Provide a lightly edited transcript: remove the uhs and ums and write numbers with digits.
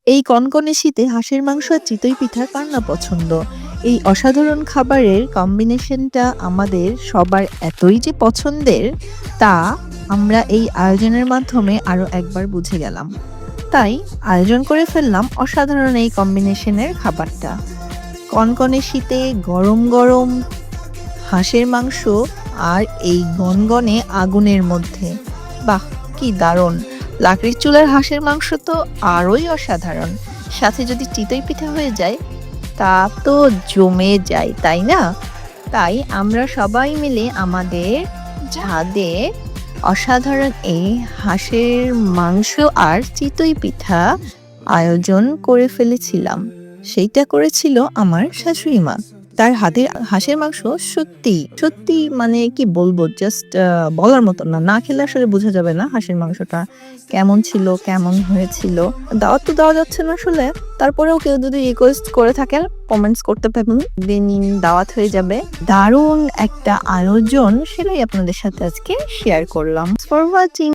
এই কনকনে শীতে হাঁসের মাংস আর চিতই পিঠা কার না পছন্দ? এই অসাধারণ খাবারের কম্বিনেশনটা আমাদের সবার এতই যে পছন্দের, তা আমরা এই আয়োজনের মাধ্যমে আরো একবার বুঝে গেলাম। তাই আয়োজন করে ফেললাম অসাধারণ এই কম্বিনেশনের খাবারটা। কনকনে শীতে গরম গরম হাঁসের মাংস আর এই গনগনে আগুনের মধ্যে, বাহ! কি দারুণ! লাকড়ির চুলার হাঁসের মাংস তো আরোই অসাধারণ। সাথে যদি চিতই পিঠা হয়ে যায়, তা তো জমে যায়, তাই না? তাই আমরা সবাই মিলে আমাদের ছাদে অসাধারণ এই হাঁসের মাংস আর চিতই পিঠা আয়োজন করে ফেলেছিলাম। সেইটা করেছিল আমার শাশুড়ি মা। তার হাতের হাঁসের মাংস সত্যি মানে কি বলবো, জাস্ট বলার মতো না। না খেলে আসলে বোঝা যাবে না হাঁসের মাংসটা কেমন ছিল, কেমন হয়েছিল। দাওয়াত তো দেওয়া যাচ্ছে না আসলে। তারপরেও কেউ যদি রিকোয়েস্ট করে থাকেন, কমেন্টস করতে পারেন। নিন, দাওয়াত হয়ে যাবে। দারুণ একটা আয়োজন, সেটাই আপনাদের সাথে আজকে শেয়ার করলাম। For watching.